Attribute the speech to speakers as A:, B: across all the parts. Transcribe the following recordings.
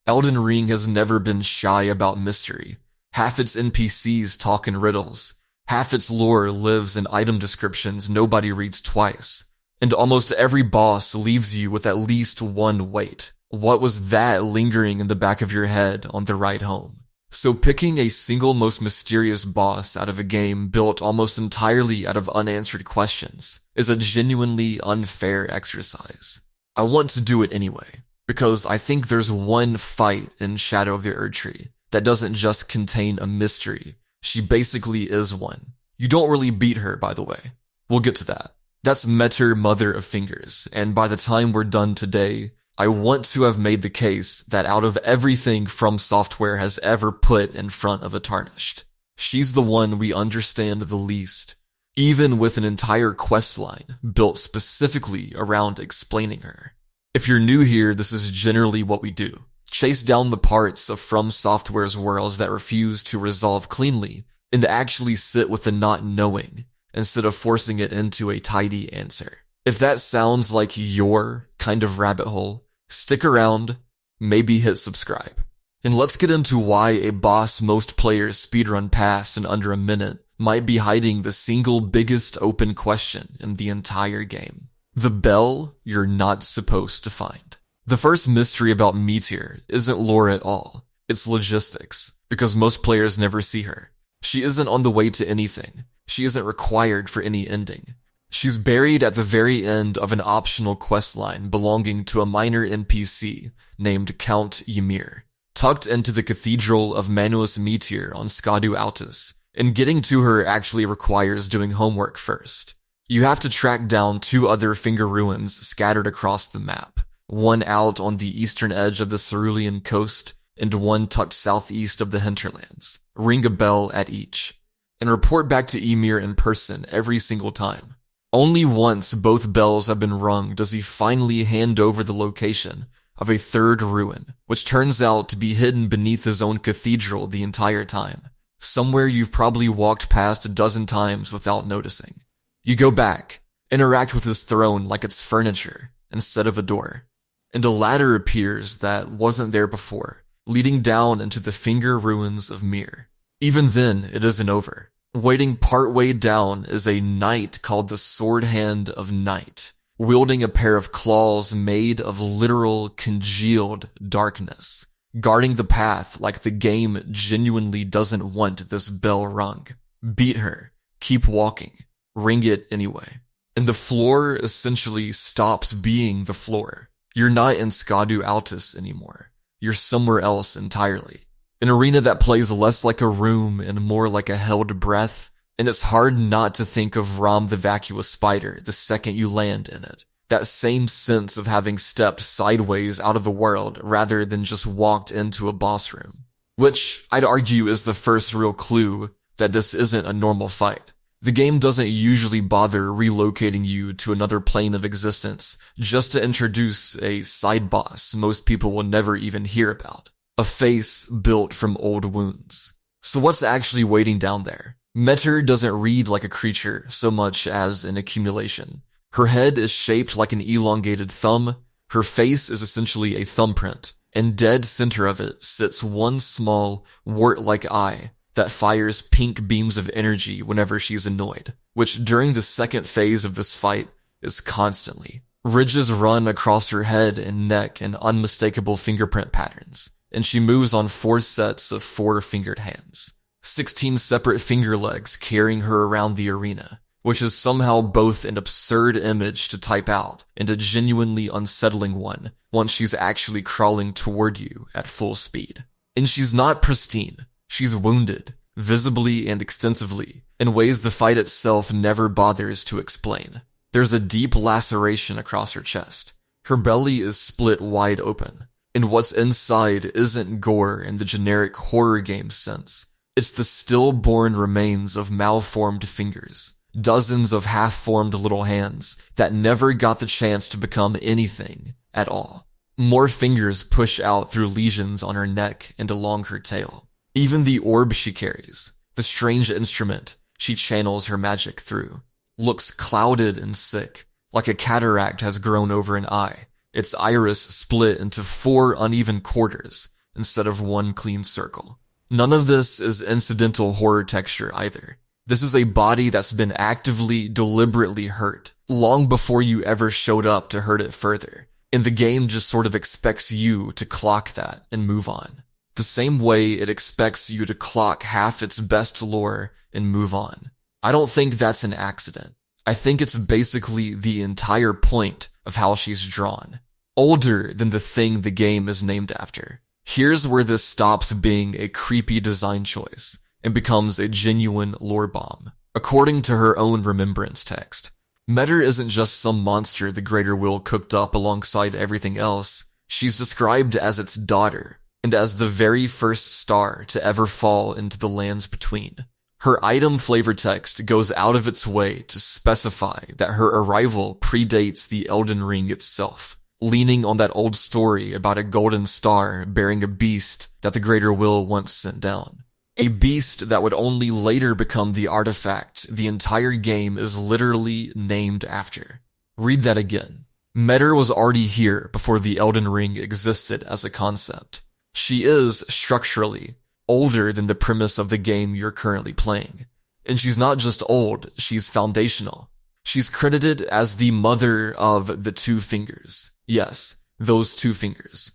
A: Elden Ring has never been shy about mystery. Half its NPCs talk in riddles. Half its lore lives in item descriptions nobody reads twice. And almost every boss leaves you with at least one wait. What was that lingering in the back of your head on the ride home? So picking a single most mysterious boss out of a game built almost entirely out of unanswered questions is a genuinely unfair exercise. I want to do it anyway, because I think there's one fight in Shadow of the Erdtree that doesn't just contain a mystery. She basically is one. You don't really beat her, by the way. We'll get to that. That's Metyr, Mother of Fingers, and by the time we're done today, I want to have made the case that out of everything From Software has ever put in front of a Tarnished, she's the one we understand the least, even with an entire questline built specifically around explaining her. If you're new here, this is generally what we do. Chase down the parts of From Software's worlds that refuse to resolve cleanly and actually sit with the not knowing instead of forcing it into a tidy answer. If that sounds like your kind of rabbit hole, stick around, maybe hit subscribe. And let's get into why a boss most players speedrun past in under a minute might be hiding the single biggest open question in the entire game. The bell you're not supposed to find. The first mystery about Metyr isn't lore at all. It's logistics, because most players never see her. She isn't on the way to anything. She isn't required for any ending. She's buried at the very end of an optional questline belonging to a minor NPC named Count Ymir, tucked into the Cathedral of Manus Metyr on Skadu Altus, and getting to her actually requires doing homework first. You have to track down 2 other finger ruins scattered across the map, one out on the eastern edge of the Cerulean coast and one tucked southeast of the hinterlands. Ring a bell at each, and report back to Ymir in person every single time. Only once both bells have been rung does he finally hand over the location of a third ruin, which turns out to be hidden beneath his own cathedral the entire time, somewhere you've probably walked past a dozen times without noticing. You go back, interact with his throne like it's furniture instead of a door, and a ladder appears that wasn't there before, leading down into the finger ruins of Mir. Even then, it isn't over. Waiting partway down is a knight called the Sword Hand of Night, wielding a pair of claws made of literal congealed darkness, guarding the path like the game genuinely doesn't want this bell rung. Beat her, keep walking, ring it anyway. And the floor essentially stops being the floor. You're not in Skadu Altus anymore. You're somewhere else entirely. An arena that plays less like a room and more like a held breath, and it's hard not to think of Rom the Vacuous Spider the second you land in it. That same sense of having stepped sideways out of the world rather than just walked into a boss room. Which I'd argue is the first real clue that this isn't a normal fight. The game doesn't usually bother relocating you to another plane of existence just to introduce a side boss most people will never even hear about. A face built from old wounds. So what's actually waiting down there? Metyr doesn't read like a creature so much as an accumulation. Her head is shaped like an elongated thumb, her face is essentially a thumbprint, and dead center of it sits one small, wart-like eye that fires pink beams of energy whenever she's annoyed, which during the second phase of this fight is constantly. Ridges run across her head and neck in unmistakable fingerprint patterns, and she moves on 4 sets of 4-fingered hands. 16 separate finger legs carrying her around the arena, which is somehow both an absurd image to type out and a genuinely unsettling one once she's actually crawling toward you at full speed. And she's not pristine. She's wounded, visibly and extensively, in ways the fight itself never bothers to explain. There's a deep laceration across her chest. Her belly is split wide open. And what's inside isn't gore in the generic horror game sense. It's the stillborn remains of malformed fingers, dozens of half-formed little hands that never got the chance to become anything at all. More fingers push out through lesions on her neck and along her tail. Even the orb she carries, the strange instrument she channels her magic through, looks clouded and sick, like a cataract has grown over an eye. Its iris split into 4 uneven quarters, instead of one clean circle. None of this is incidental horror texture either. This is a body that's been actively, deliberately hurt, long before you ever showed up to hurt it further. And the game just sort of expects you to clock that and move on. The same way it expects you to clock half its best lore and move on. I don't think that's an accident. I think it's basically the entire point of how she's drawn. Older than the thing the game is named after. Here's where this stops being a creepy design choice and becomes a genuine lore bomb. According to her own remembrance text, Metyr isn't just some monster the Greater Will cooked up alongside everything else. She's described as its daughter, and as the very first star to ever fall into the lands between. Her item flavor text goes out of its way to specify that her arrival predates the Elden Ring itself, leaning on that old story about a golden star bearing a beast that the Greater Will once sent down. A beast that would only later become the artifact the entire game is literally named after. Read that again. Metyr was already here before the Elden Ring existed as a concept. She is, structurally, older than the premise of the game you're currently playing. And she's not just old, she's foundational. She's credited as the mother of the two fingers. Yes, those two fingers.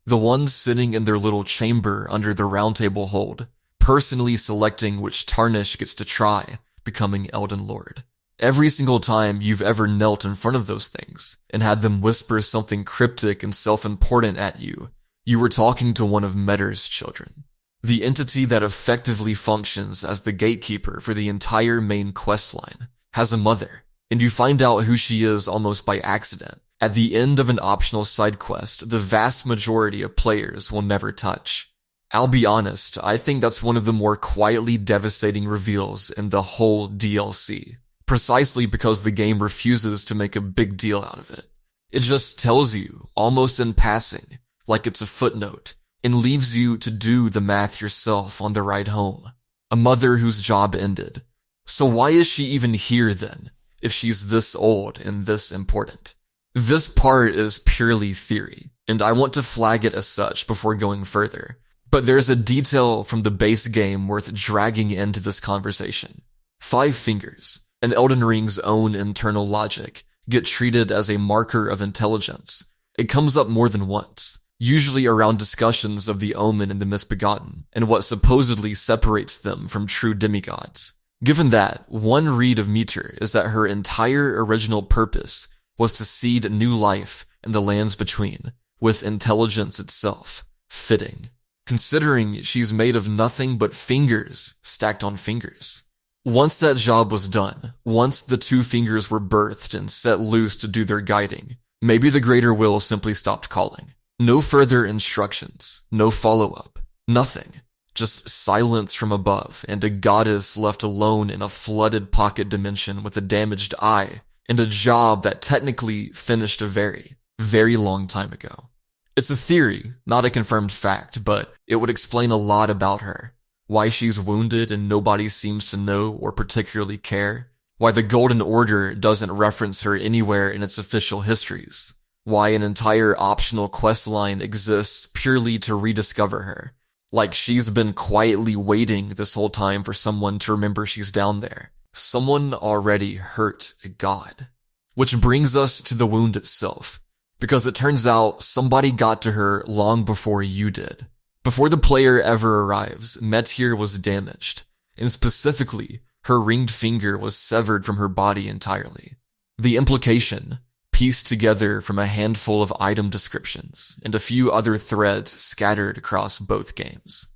A: The ones sitting in their little chamber under the round table hold, personally selecting which Tarnished gets to try, becoming Elden Lord. Every single time you've ever knelt in front of those things and had them whisper something cryptic and self-important at you, you were talking to one of Metyr's children. The entity that effectively functions as the gatekeeper for the entire main questline has a mother, and you find out who she is almost by accident. At the end of an optional side quest, the vast majority of players will never touch. I'll be honest, I think that's one of the more quietly devastating reveals in the whole DLC, precisely because the game refuses to make a big deal out of it. It just tells you, almost in passing, like it's a footnote, and leaves you to do the math yourself on the ride home. A mother whose job ended. So why is she even here then, if she's this old and this important? This part is purely theory, and I want to flag it as such before going further. But there's a detail from the base game worth dragging into this conversation. 5 fingers, and Elden Ring's own internal logic, get treated as a marker of intelligence. It comes up more than once, usually around discussions of the Omen and the Misbegotten, and what supposedly separates them from true demigods. Given that, one read of Metyr is that her entire original purpose was to seed new life in the lands between, with intelligence itself. Fitting. Considering she's made of nothing but fingers stacked on fingers. Once that job was done, once the 2 fingers were birthed and set loose to do their guiding, maybe the Greater Will simply stopped calling. No further instructions, no follow-up, nothing. Just silence from above and a goddess left alone in a flooded pocket dimension with a damaged eye and a job that technically finished a very, very long time ago. It's a theory, not a confirmed fact, but it would explain a lot about her. Why she's wounded and nobody seems to know or particularly care. Why the Golden Order doesn't reference her anywhere in its official histories. Why an entire optional questline exists purely to rediscover her. Like she's been quietly waiting this whole time for someone to remember she's down there. Someone already hurt a god. Which brings us to the wound itself. Because it turns out somebody got to her long before you did. Before the player ever arrives, Metyr was damaged, and specifically, her ringed finger was severed from her body entirely. The implication, pieced together from a handful of item descriptions and a few other threads scattered across both games,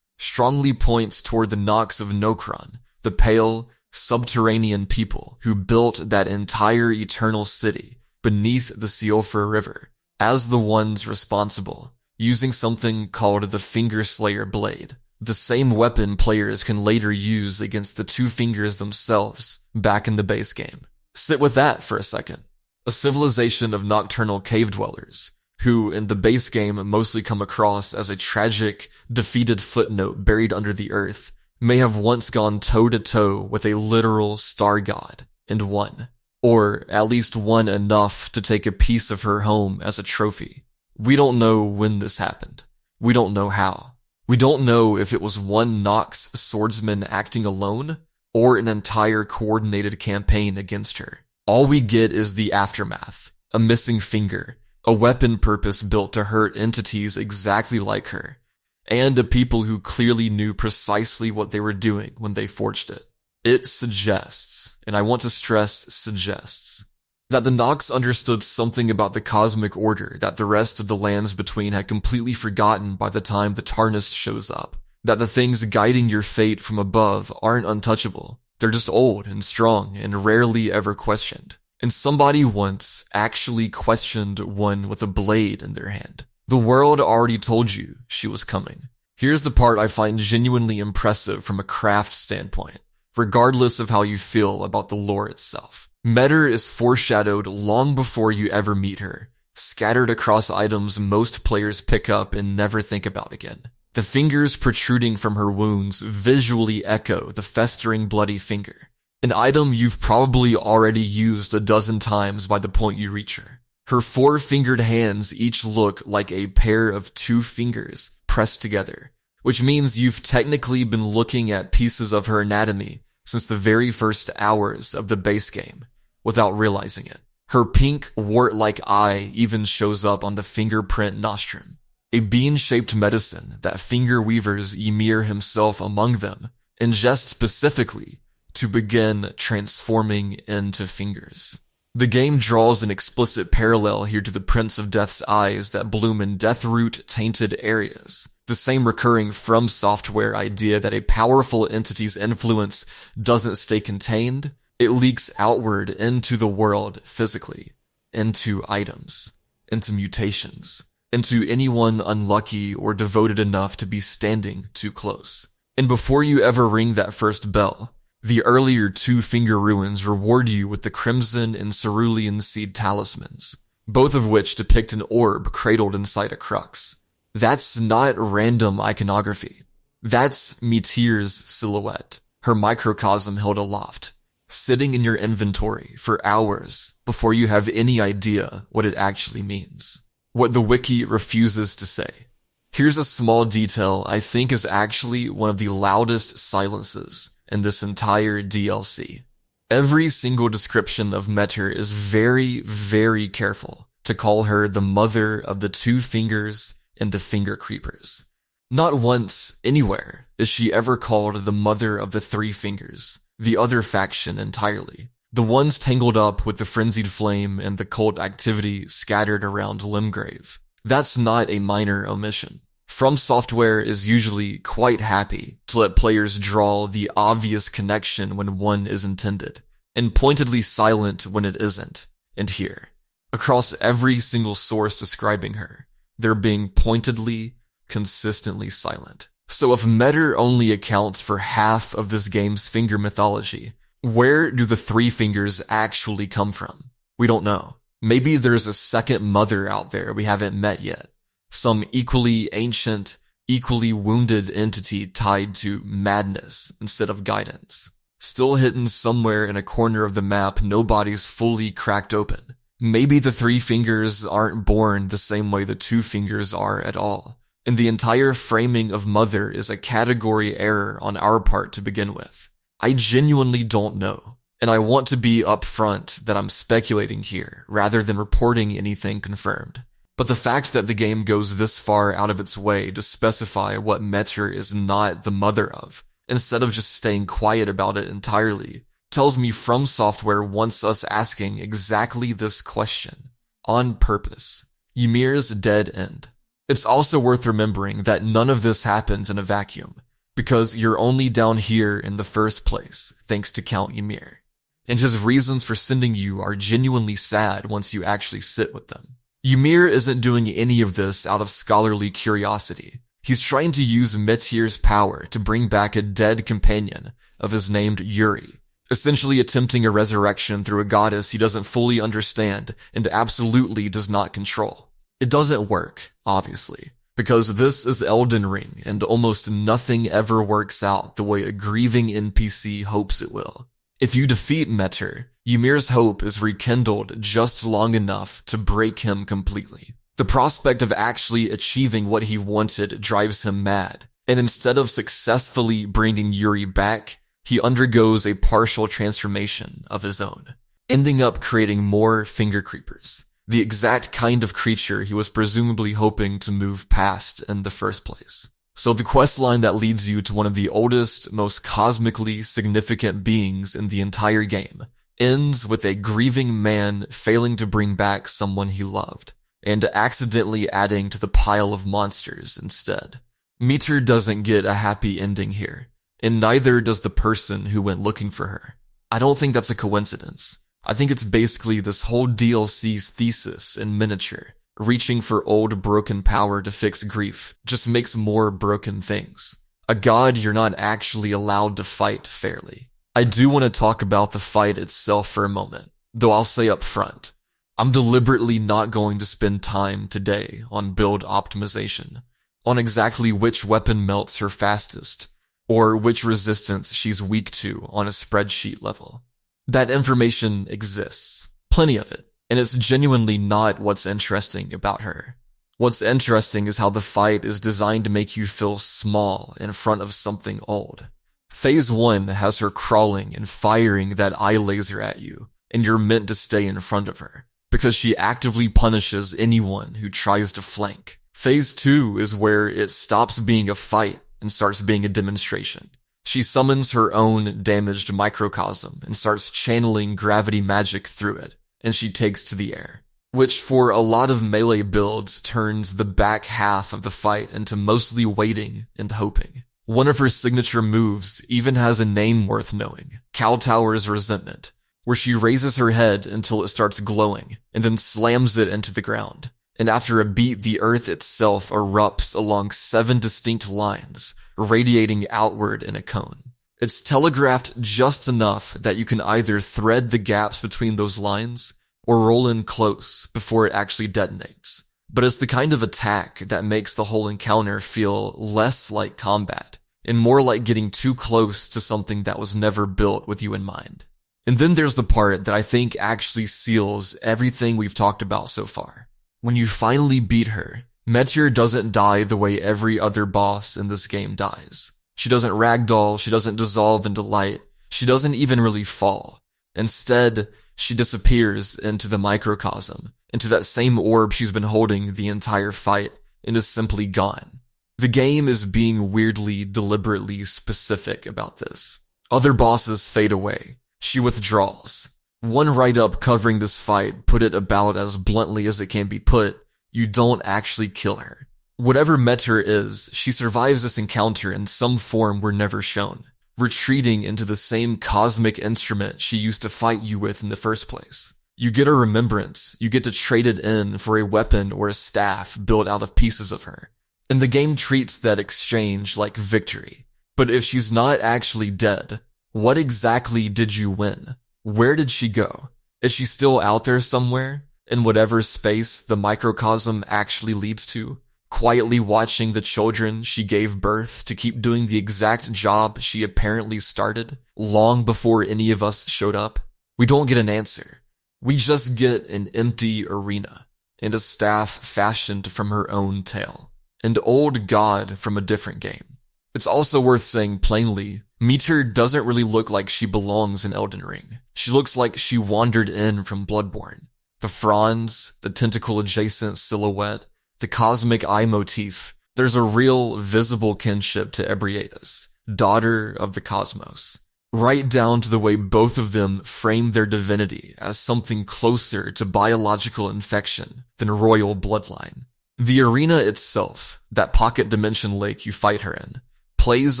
A: strongly points toward the Nox of Nokron, the pale, subterranean people who built that entire eternal city beneath the Siofra River, as the ones responsible, using something called the Finger Slayer Blade, the same weapon players can later use against the 2 fingers themselves back in the base game. Sit with that for a second. A civilization of nocturnal cave dwellers, who in the base game mostly come across as a tragic, defeated footnote buried under the earth, may have once gone toe-to-toe with a literal star god, and won. Or at least won enough to take a piece of her home as a trophy. We don't know when this happened. We don't know how. We don't know if it was one Nox swordsman acting alone or an entire coordinated campaign against her. All we get is the aftermath, a missing finger, a weapon purpose built to hurt entities exactly like her, and a people who clearly knew precisely what they were doing when they forged it. It suggests, and I want to stress suggests, that the Nox understood something about the cosmic order that the rest of the lands between had completely forgotten by the time the Tarnished shows up. That the things guiding your fate from above aren't untouchable. They're just old and strong and rarely ever questioned. And somebody once actually questioned one with a blade in their hand. The world already told you she was coming. Here's the part I find genuinely impressive from a craft standpoint, regardless of how you feel about the lore itself. Metyr is foreshadowed long before you ever meet her, scattered across items most players pick up and never think about again. The fingers protruding from her wounds visually echo the festering bloody finger, an item you've probably already used a dozen times by the point you reach her. Her four-fingered hands each look like a pair of two fingers pressed together, which means you've technically been looking at pieces of her anatomy since the very first hours of the base game, without realizing it. Her pink, wart-like eye even shows up on the fingerprint nostrum, a bean-shaped medicine that finger weavers Ymir himself among them ingest specifically to begin transforming into fingers. The game draws an explicit parallel here to the Prince of Death's eyes that bloom in Deathroot-tainted areas. The same recurring From Software idea that a powerful entity's influence doesn't stay contained, it leaks outward into the world physically, into items, into mutations, into anyone unlucky or devoted enough to be standing too close. And before you ever ring that first bell, the earlier two-finger ruins reward you with the Crimson and Cerulean Seed talismans, both of which depict an orb cradled inside a crux. That's not random iconography. That's Metyr's silhouette, her microcosm held aloft, sitting in your inventory for hours before you have any idea what it actually means. What the wiki refuses to say. Here's a small detail I think is actually one of the loudest silences in this entire DLC. Every single description of Metyr is very, very careful to call her the mother of the two fingers and the finger creepers. Not once, anywhere, is she ever called the mother of the three fingers, the other faction entirely. The ones tangled up with the frenzied flame and the cult activity scattered around Limgrave. That's not a minor omission. From Software is usually quite happy to let players draw the obvious connection when one is intended, and pointedly silent when it isn't. And here, across every single source describing her, they're being pointedly, consistently silent. So if Metyr only accounts for half of this game's finger mythology, where do the three fingers actually come from? We don't know. Maybe there's a second mother out there we haven't met yet. Some equally ancient, equally wounded entity tied to madness instead of guidance. Still hidden somewhere in a corner of the map nobody's fully cracked open. Maybe the three fingers aren't born the same way the two fingers are at all, and the entire framing of Mother is a category error on our part to begin with. I genuinely don't know, and I want to be upfront that I'm speculating here rather than reporting anything confirmed. But the fact that the game goes this far out of its way to specify what Metyr is not the mother of, instead of just staying quiet about it entirely, tells me From Software wants us asking exactly this question, on purpose. Ymir's dead end. It's also worth remembering that none of this happens in a vacuum, because you're only down here in the first place, thanks to Count Ymir. And his reasons for sending you are genuinely sad once you actually sit with them. Ymir isn't doing any of this out of scholarly curiosity. He's trying to use Metyr's power to bring back a dead companion of his named Yuri, essentially attempting a resurrection through a goddess he doesn't fully understand and absolutely does not control. It doesn't work, obviously, because this is Elden Ring and almost nothing ever works out the way a grieving NPC hopes it will. If you defeat Metyr, Ymir's hope is rekindled just long enough to break him completely. The prospect of actually achieving what he wanted drives him mad, and instead of successfully bringing Yuri back, he undergoes a partial transformation of his own, ending up creating more finger creepers, the exact kind of creature he was presumably hoping to move past in the first place. So the questline that leads you to one of the oldest, most cosmically significant beings in the entire game ends with a grieving man failing to bring back someone he loved, and accidentally adding to the pile of monsters instead. Metyr doesn't get a happy ending here, and neither does the person who went looking for her. I don't think that's a coincidence. I think it's basically this whole DLC's thesis in miniature. Reaching for old broken power to fix grief just makes more broken things. A god you're not actually allowed to fight fairly. I do want to talk about the fight itself for a moment, though I'll say up front, I'm deliberately not going to spend time today on build optimization, on exactly which weapon melts her fastest, or which resistance she's weak to on a spreadsheet level. That information exists, plenty of it. And it's genuinely not what's interesting about her. What's interesting is how the fight is designed to make you feel small in front of something old. Phase 1 has her crawling and firing that eye laser at you, and you're meant to stay in front of her, because she actively punishes anyone who tries to flank. Phase 2 is where it stops being a fight and starts being a demonstration. She summons her own damaged microcosm and starts channeling gravity magic through it. And she takes to the air, which for a lot of melee builds turns the back half of the fight into mostly waiting and hoping. One of her signature moves even has a name worth knowing, Kowtower's Resentment, where she raises her head until it starts glowing and then slams it into the ground. And after a beat, the earth itself erupts along 7 distinct lines, radiating outward in a cone. It's telegraphed just enough that you can either thread the gaps between those lines or roll in close before it actually detonates. But it's the kind of attack that makes the whole encounter feel less like combat and more like getting too close to something that was never built with you in mind. And then there's the part that I think actually seals everything we've talked about so far. When you finally beat her, Metyr doesn't die the way every other boss in this game dies. She doesn't ragdoll, she doesn't dissolve into light, she doesn't even really fall. Instead, she disappears into the microcosm, into that same orb she's been holding the entire fight, and is simply gone. The game is being weirdly, deliberately specific about this. Other bosses fade away. She withdraws. One write-up covering this fight put it about as bluntly as it can be put, you don't actually kill her. Whatever Metyr is, she survives this encounter in some form we're never shown, retreating into the same cosmic instrument she used to fight you with in the first place. You get a remembrance, you get to trade it in for a weapon or a staff built out of pieces of her. And the game treats that exchange like victory. But if she's not actually dead, what exactly did you win? Where did she go? Is she still out there somewhere, in whatever space the microcosm actually leads to? Quietly watching the children she gave birth to keep doing the exact job she apparently started long before any of us showed up? We don't get an answer. We just get an empty arena and a staff fashioned from her own tale. An old god from a different game. It's also worth saying plainly, Metyr doesn't really look like she belongs in Elden Ring. She looks like she wandered in from Bloodborne. The fronds, the tentacle-adjacent silhouette, the cosmic eye motif, there's a real visible kinship to Ebrietas, daughter of the cosmos. Right down to the way both of them frame their divinity as something closer to biological infection than royal bloodline. The arena itself, that pocket dimension lake you fight her in, plays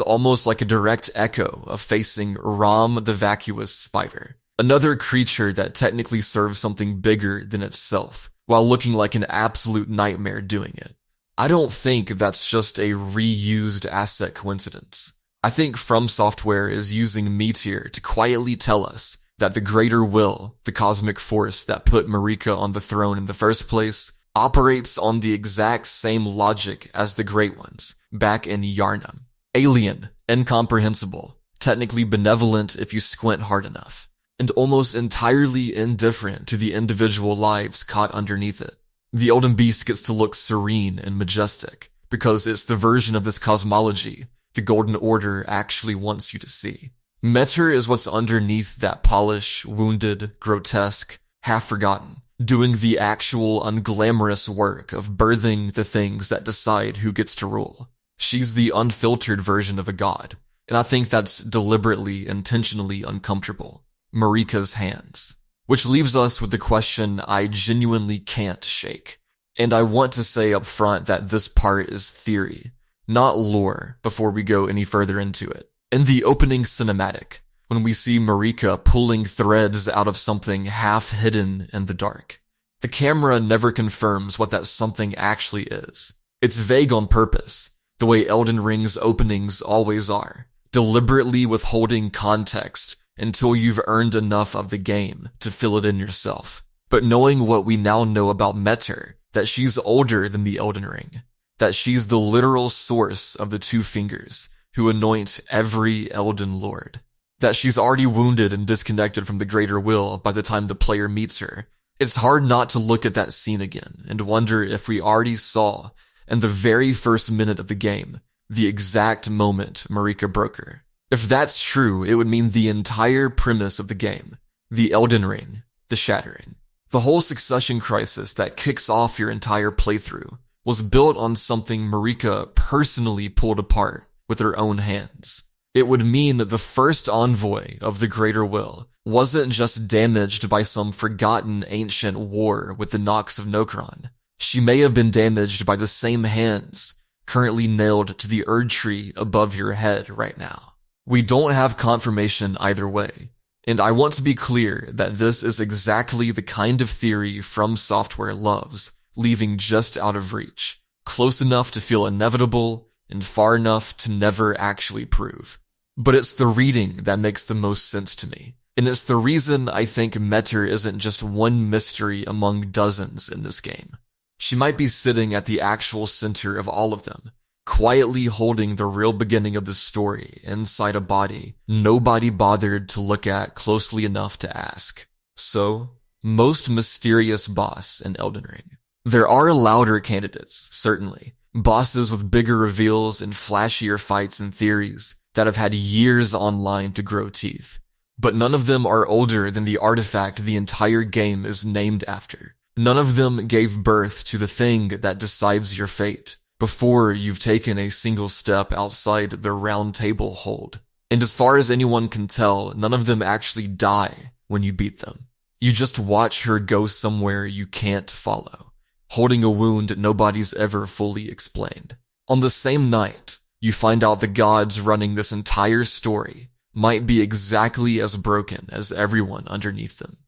A: almost like a direct echo of facing Ram the vacuous spider, another creature that technically serves something bigger than itself, while looking like an absolute nightmare doing it. I don't think that's just a reused asset coincidence. I think From Software is using Metyr to quietly tell us that the greater will, the cosmic force that put Marika on the throne in the first place, operates on the exact same logic as the Great Ones, back in Yharnam. Alien, incomprehensible, technically benevolent if you squint hard enough, and almost entirely indifferent to the individual lives caught underneath it. The Elden Beast gets to look serene and majestic because it's the version of this cosmology the Golden Order actually wants you to see. Metyr is what's underneath that polish, wounded, grotesque, half-forgotten, doing the actual unglamorous work of birthing the things that decide who gets to rule. She's the unfiltered version of a god, and I think that's deliberately, intentionally uncomfortable. Marika's hands. Which leaves us with the question I genuinely can't shake. And I want to say up front that this part is theory, not lore, before we go any further into it. In the opening cinematic, when we see Marika pulling threads out of something half hidden in the dark, the camera never confirms what that something actually is. It's vague on purpose, the way Elden Ring's openings always are, deliberately withholding context until you've earned enough of the game to fill it in yourself. But knowing what we now know about Metyr, that she's older than the Elden Ring, that she's the literal source of the two fingers who anoint every Elden Lord, that she's already wounded and disconnected from the greater will by the time the player meets her, it's hard not to look at that scene again and wonder if we already saw, in the very first minute of the game, the exact moment Marika broke her. If that's true, it would mean the entire premise of the game, the Elden Ring, the Shattering, the whole succession crisis that kicks off your entire playthrough, was built on something Marika personally pulled apart with her own hands. It would mean that the first envoy of the Greater Will wasn't just damaged by some forgotten ancient war with the Nox of Nokron. She may have been damaged by the same hands currently nailed to the Erd tree above your head right now. We don't have confirmation either way, and I want to be clear that this is exactly the kind of theory From Software loves, leaving just out of reach, close enough to feel inevitable and far enough to never actually prove. But it's the reading that makes the most sense to me, and it's the reason I think Metyr isn't just one mystery among dozens in this game. She might be sitting at the actual center of all of them, quietly holding the real beginning of the story inside a body nobody bothered to look at closely enough to ask. So, most mysterious boss in Elden Ring. There are louder candidates, certainly. Bosses with bigger reveals and flashier fights and theories that have had years online to grow teeth. But none of them are older than the artifact the entire game is named after. None of them gave birth to the thing that decides your fate before you've taken a single step outside the round table hold. And as far as anyone can tell, none of them actually die when you beat them. You just watch her go somewhere you can't follow, holding a wound nobody's ever fully explained. On the same night, you find out the gods running this entire story might be exactly as broken as everyone underneath them.